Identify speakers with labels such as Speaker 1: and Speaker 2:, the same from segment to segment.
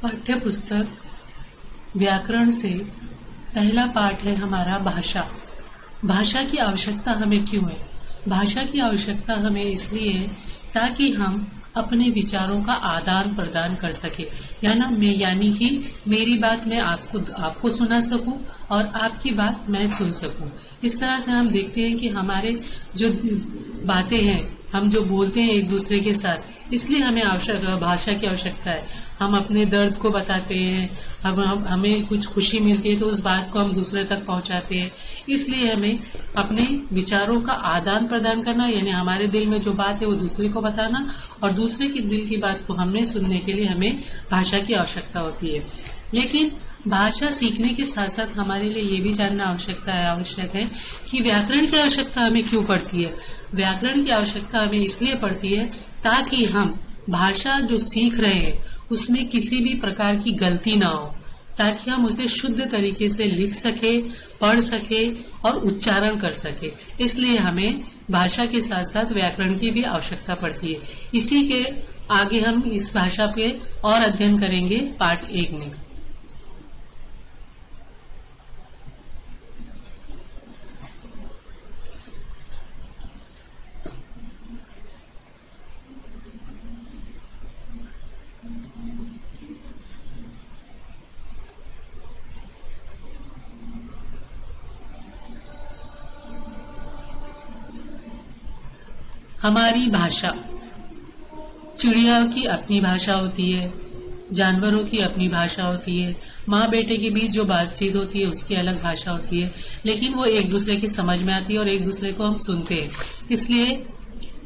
Speaker 1: पाठ्य पुस्तक व्याकरण से पहला पाठ है हमारा भाषा। भाषा की आवश्यकता हमें क्यों है? भाषा की आवश्यकता हमें इसलिए है ताकि हम अपने विचारों का आदान प्रदान कर सके, यानी कि मेरी बात मैं आपको सुना सकूं और आपकी बात मैं सुन सकूं। इस तरह से हम देखते हैं कि हमारे जो बातें हैं, हम जो बोलते हैं एक दूसरे के साथ, इसलिए हमें भाषा की आवश्यकता है। हम अपने दर्द को बताते हैं, हमें कुछ खुशी मिलती है तो उस बात को हम दूसरे तक पहुंचाते हैं। इसलिए हमें अपने विचारों का आदान प्रदान करना, यानी हमारे दिल में जो बात है वो दूसरे को बताना, और दूसरे के दिल की बात को हमने सुनने के लिए हमें भाषा की आवश्यकता होती है। लेकिन भाषा सीखने के साथ साथ हमारे लिए ये भी जानना आवश्यक है कि व्याकरण की आवश्यकता हमें क्यों पड़ती है। व्याकरण की आवश्यकता हमें इसलिए पड़ती है ताकि हम भाषा जो सीख रहे हैं उसमें किसी भी प्रकार की गलती ना हो, ताकि हम उसे शुद्ध तरीके से लिख सके, पढ़ सके और उच्चारण कर सके। इसलिए हमें भाषा के साथ साथ व्याकरण की भी आवश्यकता पड़ती है। इसी के आगे हम इस भाषा पे और अध्ययन करेंगे पाठ 1 में। हमारी भाषा, चिड़िया की अपनी भाषा होती है, जानवरों की अपनी भाषा होती है, माँ बेटे के बीच जो बातचीत होती है उसकी अलग भाषा होती है, लेकिन वो एक दूसरे की समझ में आती है और एक दूसरे को हम सुनते हैं। इसलिए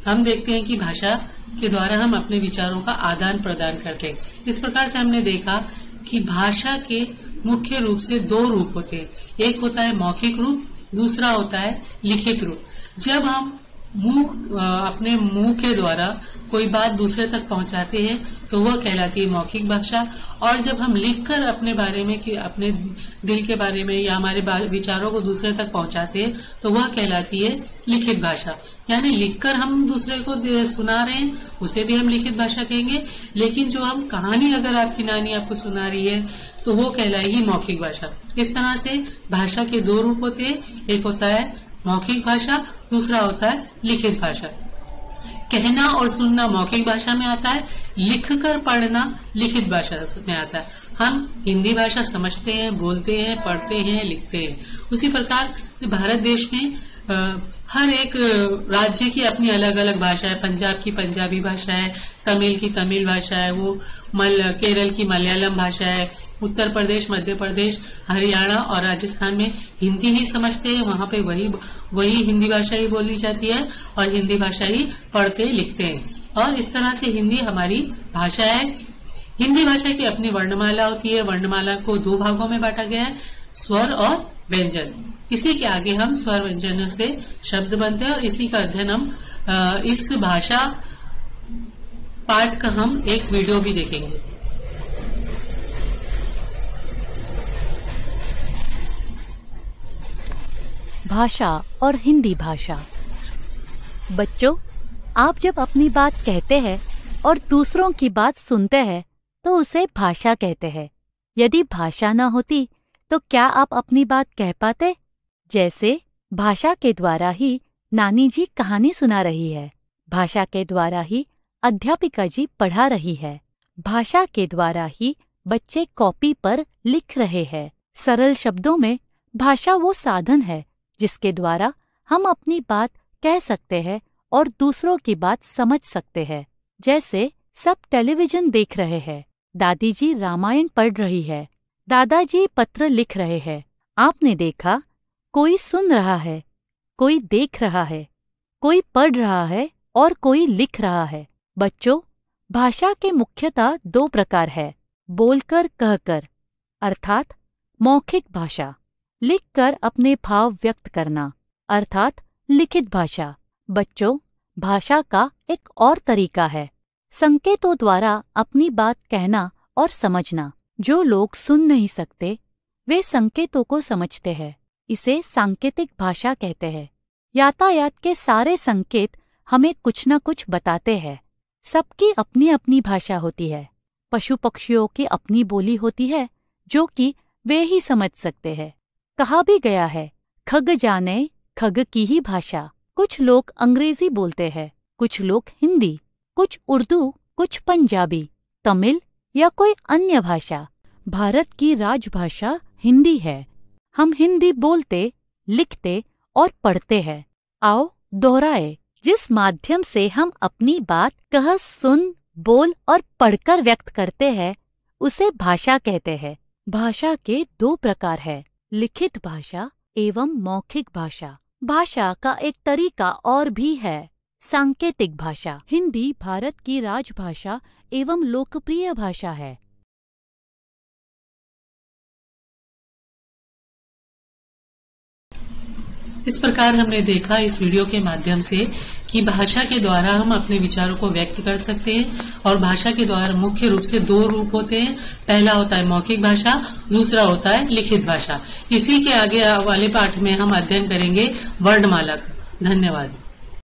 Speaker 1: हम देखते हैं कि भाषा के द्वारा हम अपने विचारों का आदान प्रदान करते हैं। इस प्रकार से हमने देखा कि भाषा के मुख्य रूप से 2 रूप होते हैं। एक होता है मौखिक रूप, दूसरा होता है लिखित रूप। जब हम अपने मुंह के द्वारा कोई बात दूसरे तक पहुंचाते हैं तो वह कहलाती है मौखिक भाषा, और जब हम लिखकर अपने बारे में कि अपने दिल के बारे में या हमारे विचारों को दूसरे तक पहुंचाते हैं तो वह कहलाती है लिखित भाषा। यानी लिखकर हम दूसरे को सुना रहे हैं उसे भी हम लिखित भाषा कहेंगे, लेकिन जो हम कहानी अगर आपकी नानी आपको सुना रही है तो वो कहलाएगी मौखिक भाषा। इस तरह से भाषा के 2 रूप होते हैं, एक होता है मौखिक भाषा, दूसरा होता है लिखित भाषा। कहना और सुनना मौखिक भाषा में आता है, लिखकर पढ़ना लिखित भाषा में आता है। हम हिंदी भाषा समझते हैं, बोलते हैं, पढ़ते हैं, लिखते हैं। उसी प्रकार भारत देश में हर एक राज्य की अपनी अलग अलग भाषा है। पंजाब की पंजाबी भाषा है, तमिल की तमिल भाषा है, वो केरल की मलयालम भाषा है, उत्तर प्रदेश, मध्य प्रदेश, हरियाणा और राजस्थान में हिंदी ही समझते हैं, वहां पे वही हिंदी भाषा ही बोली जाती है और हिंदी भाषा ही पढ़ते लिखते हैं। और इस तरह से हिंदी हमारी भाषा है। हिंदी भाषा की अपनी वर्णमाला होती है। वर्णमाला को 2 भागों में बांटा गया है, स्वर और व्यंजन। इसी के आगे हम स्वर व्यंजनों से शब्द बनते हैं और इसी का अध्ययन हम इस भाषा पाठ का हम एक वीडियो भी देखेंगे।
Speaker 2: भाषा और हिंदी भाषा। बच्चों, आप जब अपनी बात कहते हैं और दूसरों की बात सुनते हैं तो उसे भाषा कहते हैं। यदि भाषा न होती तो क्या आप अपनी बात कह पाते? जैसे भाषा के द्वारा ही नानी जी कहानी सुना रही है, भाषा के द्वारा ही अध्यापिका जी पढ़ा रही है, भाषा के द्वारा ही बच्चे कॉपी पर लिख रहे हैं। सरल शब्दों में भाषा वो साधन है जिसके द्वारा हम अपनी बात कह सकते हैं और दूसरों की बात समझ सकते हैं। जैसे सब टेलीविजन देख रहे हैं, दादी जी रामायण पढ़ रही है, दादाजी पत्र लिख रहे हैं। आपने देखा कोई सुन रहा है, कोई देख रहा है, कोई पढ़ रहा है और कोई लिख रहा है। बच्चों, भाषा के मुख्यतः 2 प्रकार है, बोलकर कहकर अर्थात मौखिक भाषा, लिखकर अपने भाव व्यक्त करना अर्थात लिखित भाषा। बच्चों, भाषा का एक और तरीका है संकेतों द्वारा अपनी बात कहना और समझना। जो लोग सुन नहीं सकते वे संकेतों को समझते हैं, इसे सांकेतिक भाषा कहते हैं। यातायात के सारे संकेत हमें कुछ न कुछ बताते हैं। सबकी अपनी अपनी भाषा होती है। पशु पक्षियों की अपनी बोली होती है जो कि वे ही समझ सकते हैं। कहा भी गया है, खग जाने खग की ही भाषा। कुछ लोग अंग्रेजी बोलते हैं, कुछ लोग हिंदी, कुछ उर्दू, कुछ पंजाबी, तमिल या कोई अन्य भाषा। भारत की राजभाषा हिंदी है। हम हिंदी बोलते, लिखते और पढ़ते हैं। आओ दोहराए। जिस माध्यम से हम अपनी बात कह, सुन, बोल और पढ़कर व्यक्त करते हैं उसे भाषा कहते हैं। भाषा के 2 प्रकार है, लिखित भाषा एवं मौखिक भाषा। भाषा का एक तरीका और भी है, सांकेतिक भाषा। हिंदी भारत की राजभाषा एवं लोकप्रिय भाषा है।
Speaker 1: इस प्रकार हमने देखा इस वीडियो के माध्यम से कि भाषा के द्वारा हम अपने विचारों को व्यक्त कर सकते हैं और भाषा के द्वारा मुख्य रूप से 2 रूप होते हैं। पहला होता है मौखिक भाषा, दूसरा होता है लिखित भाषा। इसी के आगे वाले पाठ में हम अध्ययन करेंगे वर्णमाला। धन्यवाद।